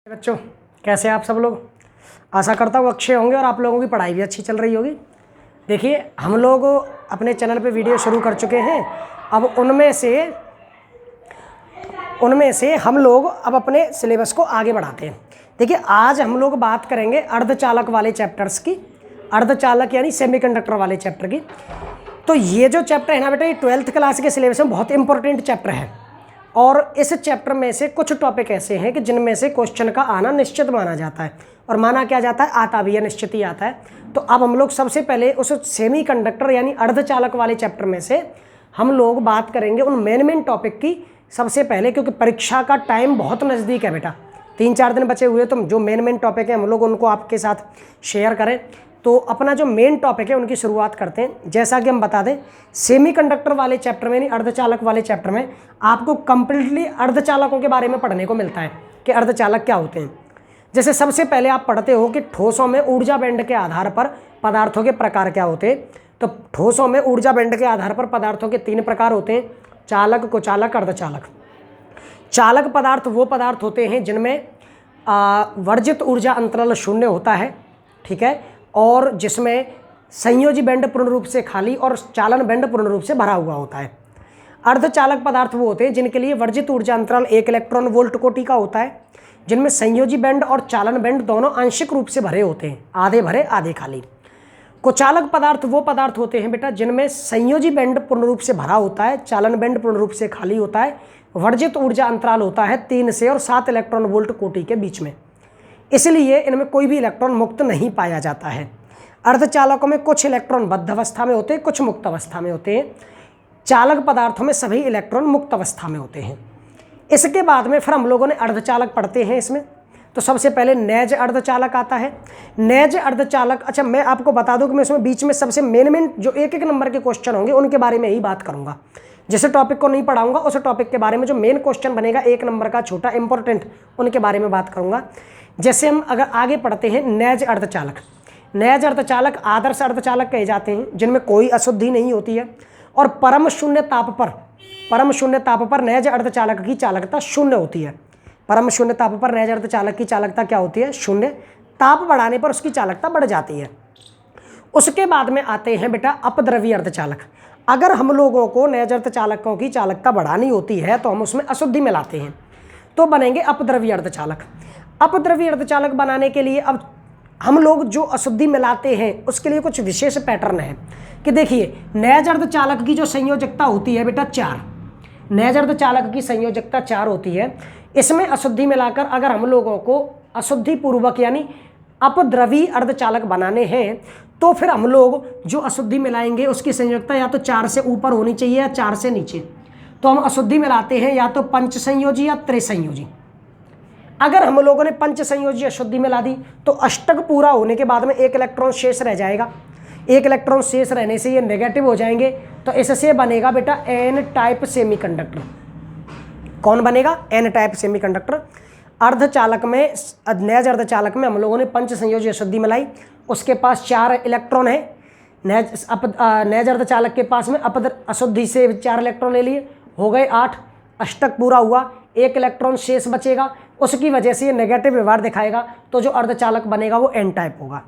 बच्चों कैसे आप सब लोग। आशा करता हूँ अच्छे होंगे और आप लोगों की पढ़ाई भी अच्छी चल रही होगी। देखिए हम लोग अपने चैनल पे वीडियो शुरू कर चुके हैं। अब उनमें से हम लोग अब अपने सिलेबस को आगे बढ़ाते हैं। देखिए आज हम लोग बात करेंगे अर्धचालक वाले चैप्टर्स की, अर्धचालक यानी सेमीकंडक्टर वाले चैप्टर की। तो ये जो चैप्टर है ना बेटा, ये 12th क्लास के सिलेबस में बहुत इंपॉर्टेंट चैप्टर है और इस चैप्टर में से कुछ टॉपिक ऐसे हैं कि जिनमें से क्वेश्चन का आना निश्चित माना जाता है। और माना क्या जाता है, आता भी है, निश्चित ही आता है। तो अब हम लोग सबसे पहले उस सेमीकंडक्टर यानी अर्धचालक वाले चैप्टर में से हम लोग बात करेंगे उन मेन टॉपिक की सबसे पहले, क्योंकि परीक्षा का टाइम बहुत नज़दीक है बेटा, 3-4 दिन बचे हुए। तो जो मेन टॉपिक है हम लोग उनको आपके साथ शेयर करें। तो अपना जो मेन टॉपिक है उनकी शुरुआत करते हैं। जैसा कि हम बता दें, सेमीकंडक्टर वाले चैप्टर में यानी अर्धचालक वाले चैप्टर में आपको कंप्लीटली अर्धचालकों के बारे में पढ़ने को मिलता है कि अर्धचालक क्या होते हैं। जैसे सबसे पहले आप पढ़ते हो कि ठोसों में ऊर्जा बैंड के आधार पर पदार्थों के प्रकार क्या होते हैं। तो ठोसों में ऊर्जा बैंड के आधार पर पदार्थों के 3 प्रकार होते हैं, चालक, कुचालक, अर्धचालक। चालक पदार्थ वो पदार्थ होते हैं जिनमें वर्जित ऊर्जा अंतराल 0 होता है, ठीक है, और जिसमें संयोजी बैंड पूर्ण रूप से खाली और चालन बैंड पूर्ण रूप से भरा हुआ होता है। अर्धचालक पदार्थ वो होते हैं जिनके लिए वर्जित ऊर्जा अंतराल 1 इलेक्ट्रॉन वोल्ट कोटि का होता है, जिनमें संयोजी बैंड और चालन बैंड दोनों आंशिक रूप से भरे होते हैं, आधे भरे आधे खाली। कुचालक पदार्थ वो पदार्थ होते हैं बेटा जिनमें संयोजी बैंड पूर्ण रूप से भरा होता है, चालन बैंड पूर्ण रूप से खाली होता है, वर्जित ऊर्जा अंतराल होता है 3 से और 7 इलेक्ट्रॉन वोल्ट कोटि के बीच में, इसलिए इनमें कोई भी इलेक्ट्रॉन मुक्त नहीं पाया जाता है। अर्धचालकों में कुछ इलेक्ट्रॉन बद्ध अवस्था में होते हैं, कुछ मुक्त अवस्था में होते हैं। चालक पदार्थों में सभी इलेक्ट्रॉन मुक्त अवस्था में होते हैं। इसके बाद में फिर हम लोगों ने अर्धचालक पढ़ते हैं इसमें। तो सबसे पहले नेज अर्धचालक आता है। नेज अर्धचालक, अच्छा मैं आपको बता दूं कि मैं इसमें बीच में सबसे मेन जो एक नंबर के क्वेश्चन होंगे उनके बारे में ही बात करूंगा। जिस टॉपिक को नहीं पढ़ाऊंगा उस टॉपिक के बारे में जो मेन क्वेश्चन बनेगा 1 नंबर का छोटा इंपॉर्टेंट, उनके बारे में बात करूंगा। जैसे हम अगर आगे पढ़ते हैं, नेज अर्धचालक। नेज अर्धचालक आदर्श अर्धचालक कहे जाते हैं जिनमें कोई अशुद्धि नहीं होती है और परम शून्य ताप पर नेज अर्धचालक की चालकता 0 होती है। परम शून्य ताप पर नेज अर्धचालक की चालकता क्या होती है, 0। ताप बढ़ाने पर उसकी चालकता बढ़ जाती है। उसके बाद में आते हैं बेटा अपद्रव्य अर्धचालक। अगर हम लोगों को नेज अर्धचालकों की चालकता बढ़ानी होती है तो हम उसमें अशुद्धि मिलाते हैं, तो बनेंगे अपद्रव्य अर्धचालक। अपद्रव्य अर्धचालक बनाने के लिए अब हम लोग जो अशुद्धि मिलाते हैं उसके लिए कुछ विशेष पैटर्न है कि देखिए, नेज अर्धचालक की जो संयोजकता होती है बेटा 4, नेज अर्धचालक की संयोजकता 4 होती है। इसमें अशुद्धि मिलाकर अगर हम लोगों को अशुद्धि पूर्वक यानी अपद्रवी अर्धचालक बनाने हैं तो फिर हम लोग जो अशुद्धि मिलाएंगे उसकी संयोजकता या तो 4 से ऊपर होनी चाहिए या 4 से नीचे। तो हम अशुद्धि मिलाते हैं या तो पंच संयोजी या त्रिसंयोजी। अगर हम लोगों ने पंच संयोजी अशुद्धि मिला दी तो अष्टक पूरा होने के बाद में 1 इलेक्ट्रॉन शेष रह जाएगा। 1 इलेक्ट्रॉन शेष रहने से ये नेगेटिव हो जाएंगे, तो इससे बनेगा बेटा एन टाइप सेमीकंडक्टर। कौन बनेगा, एन टाइप सेमीकंडक्टर। अर्धचालक में, नेज अर्धचालक में हम लोगों ने पंच संयोजी अशुद्धि मिलाई, उसके पास 4 इलेक्ट्रॉन है। नेज अर्धचालक के पास में अशुद्धि से 4 इलेक्ट्रॉन ले लिए, हो गए 8। अष्टक पूरा हुआ, 1 इलेक्ट्रॉन शेष बचेगा, उसकी वजह से ये नेगेटिव व्यवहार दिखाएगा, तो जो अर्धचालक बनेगा वो एन टाइप होगा।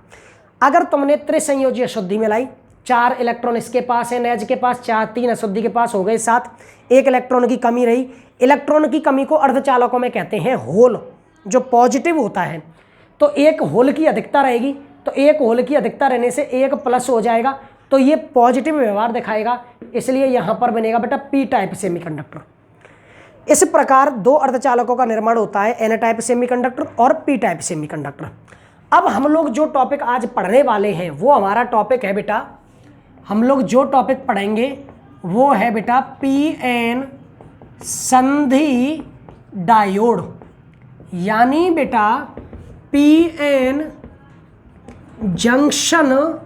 अगर तुमने त्रिसंयोजी अशुद्धि मिलाई, 4 इलेक्ट्रॉन इसके पास है, नेज के पास 4, 3 अशुद्धि के पास, हो गए 7। 1 इलेक्ट्रॉन की कमी रही। इलेक्ट्रॉन की कमी को अर्धचालकों में कहते हैं होल, जो पॉजिटिव होता है। तो 1 होल की अधिकता रहेगी, तो 1 होल की अधिकता रहने से 1 प्लस हो जाएगा, तो ये पॉजिटिव व्यवहार दिखाएगा, इसलिए यहाँ पर बनेगा बेटा पी टाइप सेमीकंडक्टर। इस प्रकार 2 अर्धचालकों का निर्माण होता है, एन टाइप सेमीकंडक्टर और पी टाइप सेमीकंडक्टर। अब हम लोग जो टॉपिक आज पढ़ने वाले हैं वो हमारा टॉपिक है बेटा, हम लोग जो टॉपिक पढ़ेंगे वो है बेटा पी एन संधि डायोड, यानी बेटा P N junction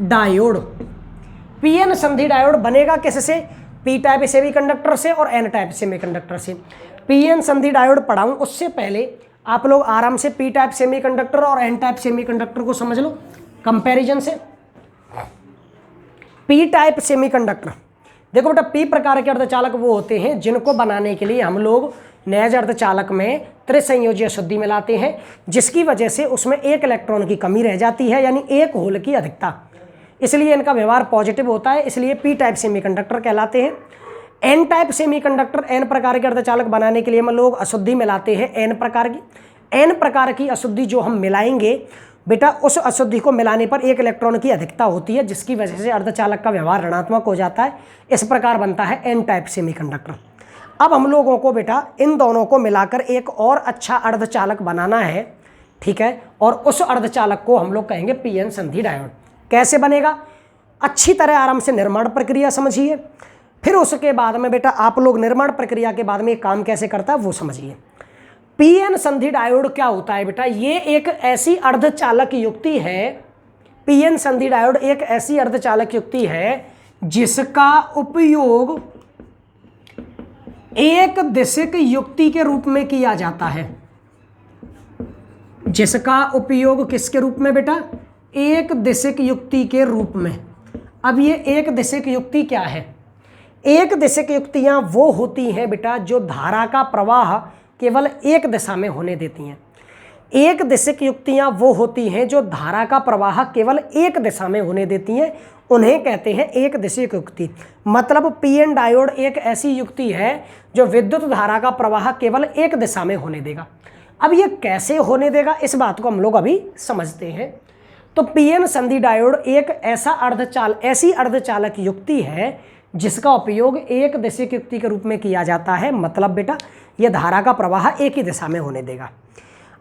diode. P N संधि डायोड बनेगा किससे, पी टाइप सेमीकंडक्टर से और एन टाइप सेमीकंडक्टर से। पी एन संधि डायोड पढ़ाऊं उससे पहले आप लोग आराम से पी टाइप सेमीकंडक्टर और एन टाइप सेमीकंडक्टर को समझ लो कंपैरिजन से। पी टाइप सेमीकंडक्टर, देखो बेटा पी प्रकार के अर्धचालक वो होते हैं जिनको बनाने के लिए हम लोग नेज अर्धचालक में त्रिसंयोजी अशुद्धि मिलाते हैं, जिसकी वजह से उसमें एक इलेक्ट्रॉन की कमी रह जाती है, यानी एक होल की अधिकता, इसलिए इनका व्यवहार पॉजिटिव होता है, इसलिए पी टाइप सेमीकंडक्टर कहलाते हैं। एन टाइप सेमीकंडक्टर, एन प्रकार के अर्धचालक बनाने के लिए हम लोग अशुद्धि मिलाते हैं एन प्रकार की। एन प्रकार की अशुद्धि जो हम मिलाएंगे बेटा, उस अशुद्धि को मिलाने पर एक इलेक्ट्रॉन की अधिकता होती है, जिसकी वजह से अर्धचालक का व्यवहार ऋणात्मक हो जाता है। इस प्रकार बनता है एन टाइप सेमीकंडक्टर। अब हम लोगों को बेटा इन दोनों को मिलाकर एक और अच्छा अर्धचालक बनाना है, ठीक है, और उस अर्धचालक को हम लोग कहेंगे पीएन संधि डायोड। कैसे बनेगा? अच्छी तरह आराम से निर्माण प्रक्रिया समझिए, फिर उसके बाद में बेटा आप लोग निर्माण प्रक्रिया के बाद में काम कैसे करता है वो समझिए। पीएन संधि डायोड क्या होता है बेटा? ये एक ऐसी अर्धचालक युक्ति है, पीएन संधि डायोड एक ऐसी अर्धचालक युक्ति है जिसका उपयोग एक दिशिक युक्ति के रूप में किया जाता है। जिसका उपयोग किसके रूप में बेटा? एक दिशिक युक्ति के रूप में। अब ये एक दिशिक युक्ति क्या है? एक दिशिक युक्तियां वो होती हैं बेटा जो धारा का प्रवाह केवल एक दिशा में होने देती हैं। एक दिशिक युक्तियां वो होती हैं जो धारा का प्रवाह केवल एक दिशा में होने देती हैं, उन्हें कहते हैं एक दिशिक युक्ति। मतलब पीएन डायोड एक ऐसी युक्ति है जो विद्युत धारा का प्रवाह केवल एक दिशा में होने देगा। अब ये कैसे होने देगा, इस बात को हम लोग अभी समझते हैं। तो पीएन संधि डायोड एक ऐसी अर्धचालक युक्ति है जिसका उपयोग एक दिशिक युक्ति के रूप में किया जाता है। मतलब बेटा यह धारा का प्रवाह एक ही दिशा में होने देगा।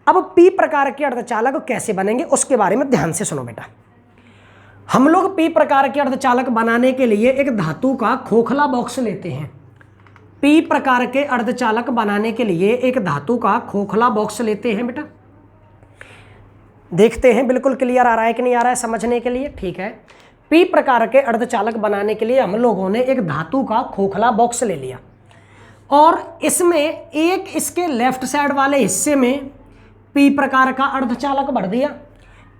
अब पी प्रकार के अर्धचालक कैसे बनेंगे उसके बारे में ध्यान से सुनो बेटा। हम लोग पी प्रकार के अर्धचालक बनाने के लिए एक धातु का खोखला बॉक्स लेते हैं। पी प्रकार के अर्धचालक बनाने के लिए एक धातु का खोखला बॉक्स लेते हैं बेटा। देखते हैं बिल्कुल क्लियर आ रहा है कि नहीं आ रहा है समझने के लिए, ठीक है। पी प्रकार के अर्धचालक बनाने के लिए हम लोगों ने एक धातु का खोखला बॉक्स ले लिया और इसमें एक इसके लेफ्ट साइड वाले हिस्से में पी प्रकार का अर्धचालक भर दिया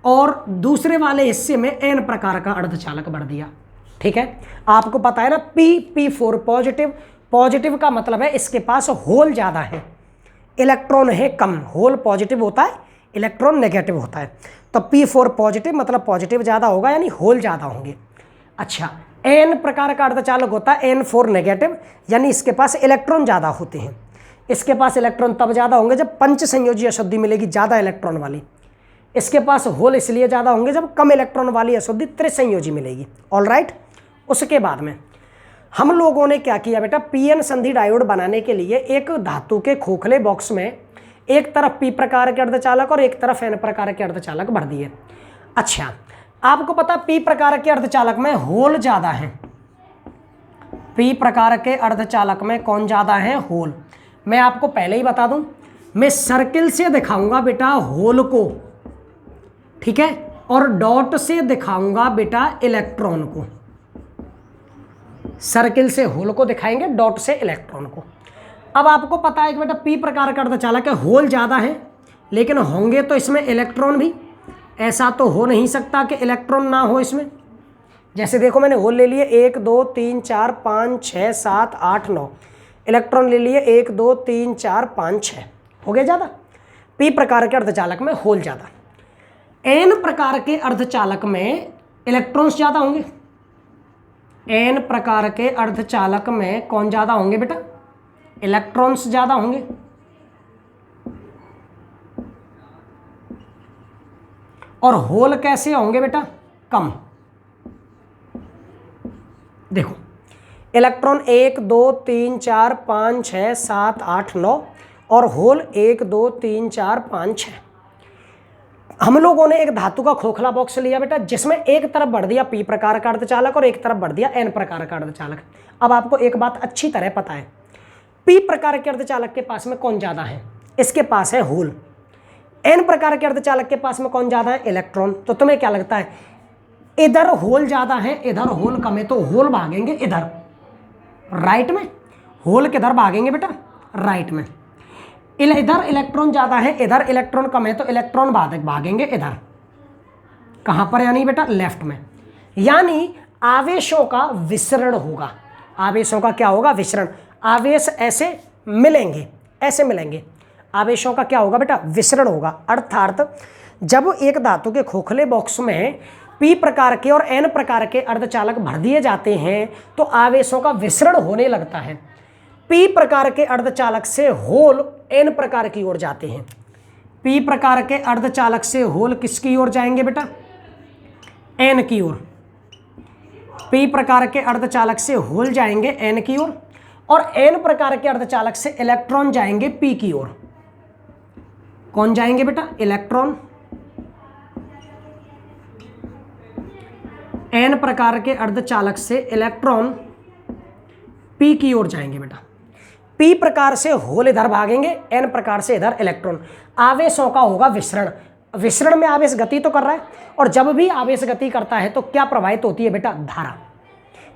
और दूसरे वाले हिस्से में एन प्रकार का अर्धचालक भर दिया, ठीक है। आपको पता है ना P4 पॉजिटिव, पॉजिटिव का मतलब है इसके पास होल ज़्यादा है, इलेक्ट्रॉन है कम। होल पॉजिटिव होता है, इलेक्ट्रॉन नेगेटिव होता है। तो P4 पॉजिटिव मतलब पॉजिटिव ज़्यादा होगा, यानी होल ज़्यादा होंगे। अच्छा, एन प्रकार का अर्धचालक होता है N4 नेगेटिव, यानी इसके पास इलेक्ट्रॉन ज़्यादा होते हैं। इसके पास इलेक्ट्रॉन तब ज़्यादा होंगे जब पंच संयोजी अशुद्धि मिलेगी ज़्यादा इलेक्ट्रॉन वाली। इसके पास होल इसलिए ज़्यादा होंगे जब कम इलेक्ट्रॉन वाली अशुद्धि त्रिसंयोजी मिलेगी। All right. उसके बाद में हम लोगों ने क्या किया बेटा, पीएन संधि डायोड बनाने के लिए एक धातु के खोखले बॉक्स में एक तरफ पी प्रकार के अर्धचालक और एक तरफ एन प्रकार के अर्धचालक भर दिए। अच्छा, आपको पता पी प्रकार के अर्धचालक में होल ज़्यादा है। पी प्रकार के अर्धचालक में कौन ज़्यादा है? होल। मैं आपको पहले ही बता दूं, मैं सर्किल से दिखाऊंगा बेटा होल को, ठीक है, और डॉट से दिखाऊंगा बेटा इलेक्ट्रॉन को। सर्किल से होल को दिखाएंगे, डॉट से इलेक्ट्रॉन को। अब आपको पता है कि बेटा पी प्रकार का अर्धचालक है, होल ज़्यादा है, लेकिन होंगे तो इसमें इलेक्ट्रॉन भी। ऐसा तो हो नहीं सकता कि इलेक्ट्रॉन ना हो इसमें। जैसे देखो मैंने होल ले लिए 1 2 3 4 5 6 7 8 9, इलेक्ट्रॉन ले लिए 1 2 3 4 5 6, हो गया ज़्यादा। पी प्रकार के अर्धचालक में होल ज़्यादा। एन प्रकार के अर्धचालक में इलेक्ट्रॉन्स ज़्यादा होंगे। एन प्रकार के अर्धचालक में कौन ज़्यादा होंगे बेटा? इलेक्ट्रॉन्स ज़्यादा होंगे। और होल कैसे होंगे बेटा? कम। देखो इलेक्ट्रॉन 1 2 3 4 5 6 7 8 9 और होल 1 2 3 4 5 6। हम लोगों ने एक धातु का खोखला बॉक्स लिया बेटा, जिसमें एक तरफ भर दिया पी प्रकार का अर्धचालक और एक तरफ भर दिया एन प्रकार का अर्धचालक। अब आपको एक बात अच्छी तरह पता है, पी प्रकार के अर्धचालक के पास में कौन ज़्यादा है? इसके पास है होल। एन प्रकार के अर्धचालक के पास में कौन ज़्यादा है? इलेक्ट्रॉन। तो तुम्हें क्या लगता है, इधर होल ज़्यादा है इधर होल कम है, तो होल भागेंगे इधर राइट में। होल किधर भागेंगे बेटा? राइट में। इधर इलेक्ट्रॉन ज़्यादा है इधर इलेक्ट्रॉन कम है, तो इलेक्ट्रॉन भागेंगे इधर। कहाँ पर? यानी बेटा लेफ्ट में। यानी आवेशों का विसरण होगा। आवेशों का क्या होगा? विसरण। आवेश ऐसे मिलेंगे, ऐसे मिलेंगे। आवेशों का क्या होगा बेटा, विसरण होगा। अर्थात जब एक धातु के खोखले बॉक्स में P प्रकार के और N प्रकार के अर्धचालक भर दिए जाते हैं तो आवेशों का विसरण होने लगता है। P प्रकार के अर्धचालक से होल N प्रकार की ओर जाते हैं। P प्रकार के अर्धचालक से होल किसकी ओर जाएंगे बेटा, N की ओर। P प्रकार के अर्धचालक से होल जाएंगे N की ओर और N प्रकार के अर्धचालक से इलेक्ट्रॉन जाएंगे P की ओर। कौन जाएंगे बेटा, इलेक्ट्रॉन। N प्रकार के अर्धचालक से इलेक्ट्रॉन P की ओर जाएंगे बेटा। P प्रकार से होल इधर भागेंगे, N प्रकार से इधर इलेक्ट्रॉन। आवेशों का होगा विसरण। विसरण में आवेश गति तो कर रहा है और जब भी आवेश गति करता है तो क्या प्रवाहित होती है बेटा, धारा।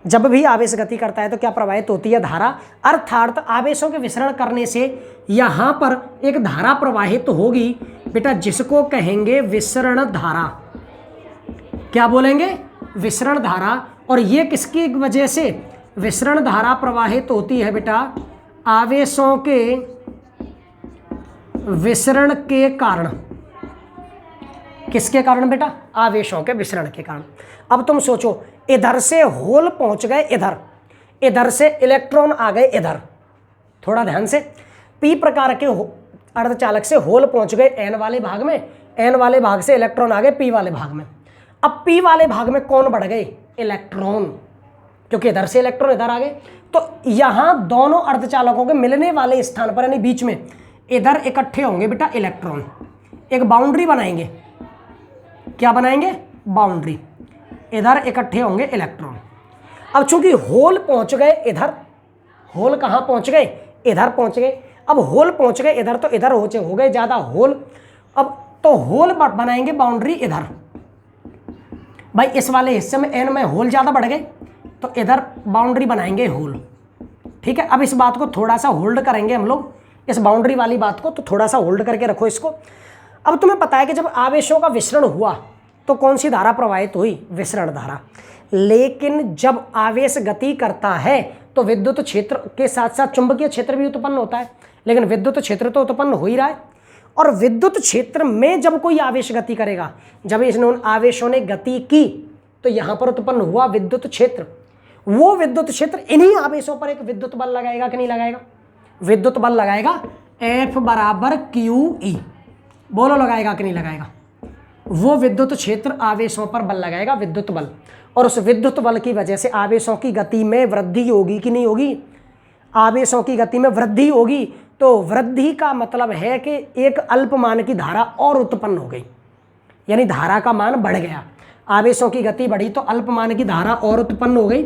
जब भी आवेश गति करता है तो क्या प्रवाहित होती है, धारा। अर्थात आवेशों के विसरण करने से यहाँ पर एक धारा प्रवाहित होगी बेटा, जिसको कहेंगे विसरण धारा। क्या बोलेंगे, विसरण धारा। और ये किसकी वजह से विसरण धारा प्रवाहित होती है बेटा, आवेशों के विसरण के कारण। किसके कारण बेटा, आवेशों के विसरण के कारण। अब तुम सोचो, इधर से होल पहुंच गए इधर, इधर से इलेक्ट्रॉन आ गए इधर। थोड़ा ध्यान से, P प्रकार के अर्धचालक से होल पहुंच गए N वाले भाग में, N वाले भाग से इलेक्ट्रॉन आ गए P वाले भाग में। अब P वाले भाग में कौन बढ़ गए, इलेक्ट्रॉन, क्योंकि इधर से इलेक्ट्रॉन इधर आ गए। तो यहां दोनों अर्धचालकों के मिलने वाले स्थान पर यानी बीच में इधर इकट्ठे होंगे बेटा इलेक्ट्रॉन, एक बाउंड्री बनाएंगे। क्या बनाएंगे, बाउंड्री। इधर इकट्ठे होंगे इलेक्ट्रॉन। अब चूंकि होल पहुंच गए इधर, होल कहां पहुंच गए, इधर पहुंच गए। अब होल पहुंच गए इधर तो इधर हो गए ज्यादा होल। अब तो होल बनाएंगे बाउंड्री इधर। भाई इस वाले हिस्से में N में होल ज्यादा बढ़ गए तो इधर बाउंड्री बनाएंगे होल। ठीक है, अब इस बात को थोड़ा सा होल्ड करेंगे हम लोग, इस बाउंड्री वाली बात को तो थोड़ा सा होल्ड करके रखो इसको। अब तुम्हें पता है कि जब आवेशों का विसरण हुआ तो कौन सी धारा प्रवाहित हुई, विसरण धारा। लेकिन जब आवेश गति करता है तो विद्युत क्षेत्र के साथ साथ चुंबकीय क्षेत्र भी उत्पन्न होता है, लेकिन विद्युत क्षेत्र तो उत्पन्न हो ही रहा है। और विद्युत क्षेत्र में जब कोई आवेश गति करेगा, जब इन आवेशों ने गति की तो यहां पर उत्पन्न हुआ विद्युत क्षेत्र। वो विद्युत क्षेत्र इन्हीं आवेशों पर एक विद्युत बल लगाएगा कि नहीं लगाएगा, विद्युत बल लगाएगा। F बराबर QE, बोलो लगाएगा कि नहीं लगाएगा। वो विद्युत क्षेत्र आवेशों पर बल लगाएगा, विद्युत बल। और उस विद्युत बल की वजह से आवेशों की गति में वृद्धि होगी कि नहीं होगी, आवेशों की गति में वृद्धि होगी। तो वृद्धि का मतलब है कि एक अल्पमान की धारा और उत्पन्न हो गई, यानी धारा का मान बढ़ गया। आवेशों की गति बढ़ी तो अल्पमान की धारा और उत्पन्न हो गई।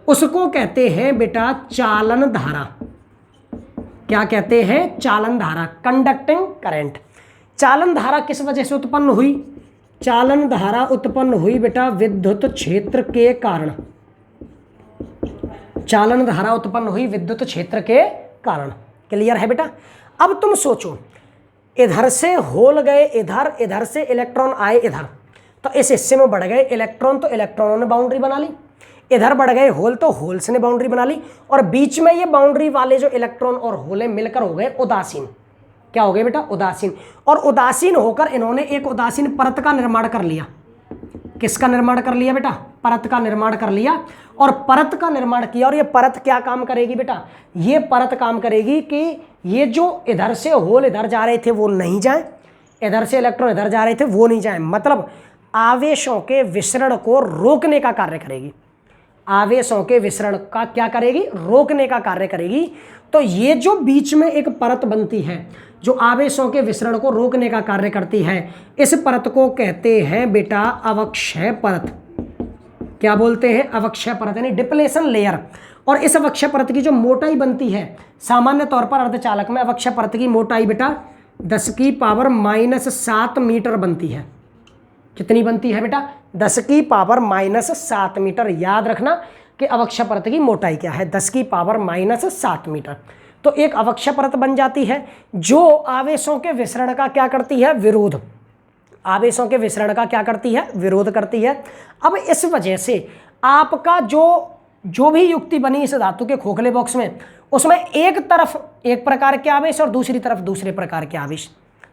उसको कहते हैं बेटा चालन धारा। क्या कहते हैं, चालन धारा, कंडक्टिंग करंट। चालन धारा किस वजह से उत्पन्न हुई, चालन धारा उत्पन्न हुई बेटा विद्युत क्षेत्र के कारण। चालन धारा उत्पन्न हुई विद्युत क्षेत्र के कारण। क्लियर है बेटा। अब तुम सोचो, इधर से होल गए इधर, इधर से इलेक्ट्रॉन आए इधर, तो इस हिस्से में बढ़ गए इलेक्ट्रॉन तो इलेक्ट्रॉनों ने बाउंड्री बना ली। इधर बढ़ गए होल तो होल्स ने बाउंड्री बना ली। और बीच में ये बाउंड्री वाले जो इलेक्ट्रॉन और होल मिलकर हो गए उदासीन। क्या हो गए बेटा, उदासीन। और उदासीन होकर इन्होंने एक उदासीन परत का निर्माण कर लिया। किसका निर्माण कर लिया बेटा, परत का निर्माण कर लिया। और परत का निर्माण किया और ये परत क्या काम करेगी बेटा, ये परत काम करेगी कि ये जो इधर से होल इधर जा रहे थे वो नहीं जाए, इधर से इलेक्ट्रॉन इधर जा रहे थे वो नहीं जाए। मतलब आवेशों के विसरण को रोकने का कार्य करेगी। आवेशों के विसरण का क्या करेगी, रोकने का कार्य करेगी। तो ये जो बीच में एक परत बनती है जो आवेशों के विसरण को रोकने का कार्य करती है, इस परत को कहते हैं बेटा अवक्षय परत। क्या बोलते हैं, अवक्षय परत, यानी डिप्लेशन लेयर। और इस अवक्षय परत की जो मोटाई बनती है, सामान्य तौर पर अर्धचालक में अवक्षय परत की मोटाई बेटा 10⁻⁷ मीटर बनती है। कितनी बनती है बेटा, 10⁻⁷ मीटर। याद रखना कि अवक्षय परत की मोटाई क्या है, 10⁻⁷ मीटर। तो एक अवक्षय परत बन जाती है जो आवेशों के विसरण का क्या करती है, विरोध। आवेशों के विसरण का क्या करती है, विरोध करती है। अब इस वजह से आपका जो भी युक्ति बनी इस धातु के खोखले बॉक्स में, उसमें एक तरफ एक प्रकार के आवेश और दूसरी तरफ दूसरे प्रकार के आवेश,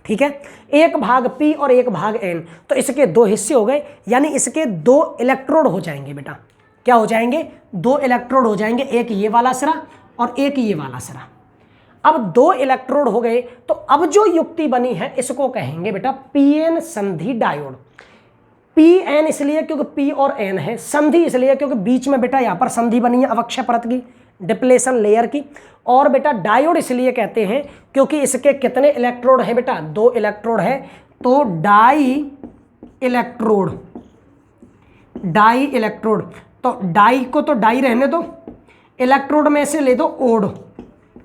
ठीक है। एक भाग P और एक भाग N, तो इसके दो हिस्से हो गए, यानी इसके दो इलेक्ट्रोड हो जाएंगे बेटा। क्या हो जाएंगे? दो इलेक्ट्रोड हो जाएंगे, एक ये वाला सिरा और एक ये वाला सिरा। अब दो इलेक्ट्रोड हो गए, तो अब जो युक्ति बनी है इसको कहेंगे बेटा PN संधि डायोड। PN इसलिए क्योंकि P और N है, संधि इसलिए क्योंकि बीच में बेटा यहाँ पर संधि बनी है अवक्षय परत की, डिप्लेशन लेयर की, और बेटा डायोड इसलिए कहते हैं क्योंकि इसके कितने इलेक्ट्रोड हैं बेटा? दो इलेक्ट्रोड है, तो डाई इलेक्ट्रोड, डाई इलेक्ट्रोड, तो डाई को तो डाई रहने दो, इलेक्ट्रोड में से ले दो ओड,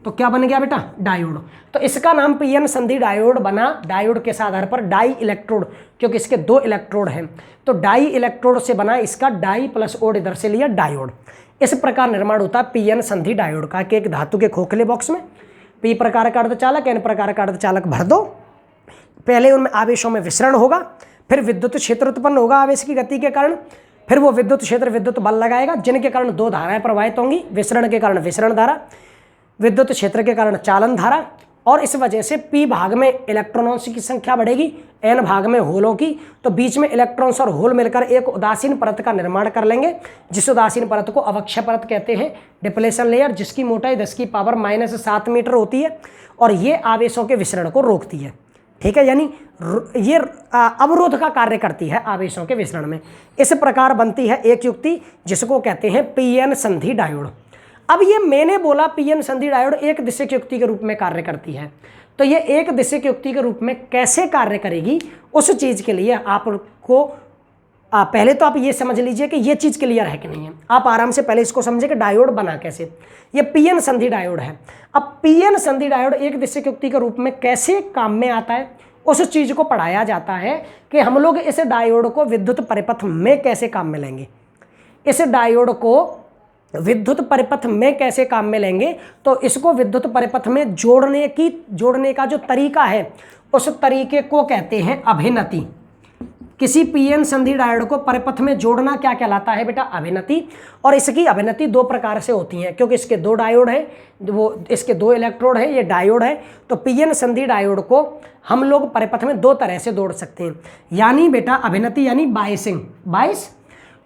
तो क्या बन गया बेटा? डायोड। तो इसका नाम PN संधि डायोड बना, डायोड के आधार पर डाई इलेक्ट्रोड, क्योंकि इसके दो इलेक्ट्रोड हैं, तो डाई इलेक्ट्रोड से बना इसका डाई प्लस ओड इधर से लिया डायोड। इस प्रकार निर्माण होता है PN संधि डायोड का कि एक धातु के खोखले बॉक्स में P प्रकार का अर्धचालक, N प्रकार का अर्धचालक भर दो, पहले उनमें आवेशों में विसरण होगा, फिर विद्युत क्षेत्र उत्पन्न होगा आवेश की गति के कारण, फिर वो विद्युत क्षेत्र विद्युत बल लगाएगा जिनके कारण दो धाराएं प्रवाहित होंगी, विसरण के कारण विसरण धारा, विद्युत क्षेत्र के कारण चालन धारा, और इस वजह से P भाग में इलेक्ट्रॉनों की संख्या बढ़ेगी, N भाग में होलों की, तो बीच में इलेक्ट्रॉन्स और होल मिलकर एक उदासीन परत का निर्माण कर लेंगे, जिस उदासीन परत को अवक्षय परत कहते हैं, डिप्लेशन लेयर, जिसकी मोटाई 10⁻⁷ मीटर होती है, और ये आवेशों के विसरण को रोकती है, ठीक है, यानी ये अवरोध का कार्य करती है आवेशों के विसरण में। इस प्रकार बनती है एक युक्ति जिसको कहते हैं PN संधि डायोड। अब ये मैंने बोला PN संधि डायोड एक दिशक युक्ति के रूप में कार्य करती है, तो ये एक दिशक युक्ति के रूप में कैसे कार्य करेगी उस चीज़ के लिए आपको पहले तो आप ये समझ लीजिए कि ये चीज़ क्लियर है कि नहीं है। आप आराम से पहले इसको समझे कि डायोड बना कैसे। ये PN संधि डायोड है। अब PN संधि डायोड एक दिशक युक्ति के रूप में कैसे काम में आता है उस चीज़ को पढ़ाया जाता है कि हम लोग इस डायोड को विद्युत परिपथ में कैसे काम में लेंगे। इस डायोड को विद्युत परिपथ में कैसे काम में लेंगे, तो इसको विद्युत परिपथ में जोड़ने का जो तरीका है उस तरीके को कहते हैं अभिनति। किसी PN संधि डायोड को परिपथ में जोड़ना क्या कहलाता है बेटा? अभिनति। और इसकी अभिनति दो प्रकार से होती है, क्योंकि इसके दो डायोड हैं, वो इसके दो इलेक्ट्रोड है, ये डायोड है, तो PN संधि डायोड को हम लोग परिपथ में दो तरह से जोड़ सकते हैं, यानी बेटा अभिनति यानी बायसिंग, बायस।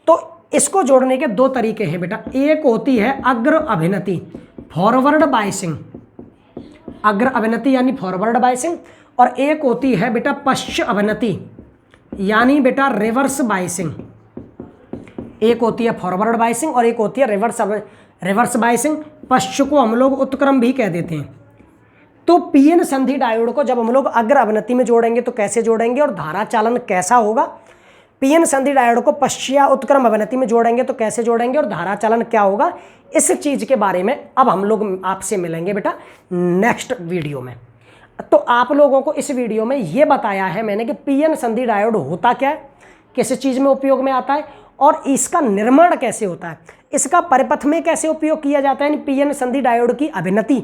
तो इसको जोड़ने के दो तरीके हैं बेटा, एक होती है अग्र अभिनति, फॉरवर्ड बायसिंग, अग्र अभिनति यानी फॉरवर्ड बायसिंग, और एक होती है बेटा पश्च अभिनति यानी बेटा रिवर्स बायसिंग। एक होती है फॉरवर्ड बायसिंग और एक होती है रिवर्स बायसिंग। पश्च को हम लोग उत्क्रम भी कह देते हैं। तो PN संधि डायोड को जब हम लोग अग्र अभिनति में जोड़ेंगे तो कैसे जोड़ेंगे और धारा चालन कैसा होगा, PN संधि डायोड को पश्चिया उत्क्रम अभिनति में जोड़ेंगे तो कैसे जोड़ेंगे और धारा चालन क्या होगा, इस चीज़ के बारे में अब हम लोग आपसे मिलेंगे बेटा नेक्स्ट वीडियो में। तो आप लोगों को इस वीडियो में ये बताया है मैंने कि PN संधि डायोड होता क्या है, किस चीज़ में उपयोग में आता है और इसका निर्माण कैसे होता है, इसका परिपथ में कैसे उपयोग किया जाता है। PN संधि डायोड की अभिनति,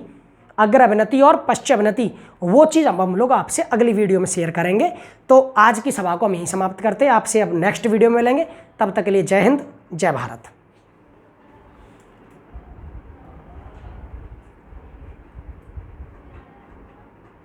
अग्र अभिनति और पश्च अभिनति, वो चीज़ अब हम लोग आपसे अगली वीडियो में शेयर करेंगे। तो आज की सभा को हम यहीं समाप्त करते हैं, आपसे अब नेक्स्ट वीडियो में मिलेंगे। तब तक के लिए जय हिंद, जय भारत।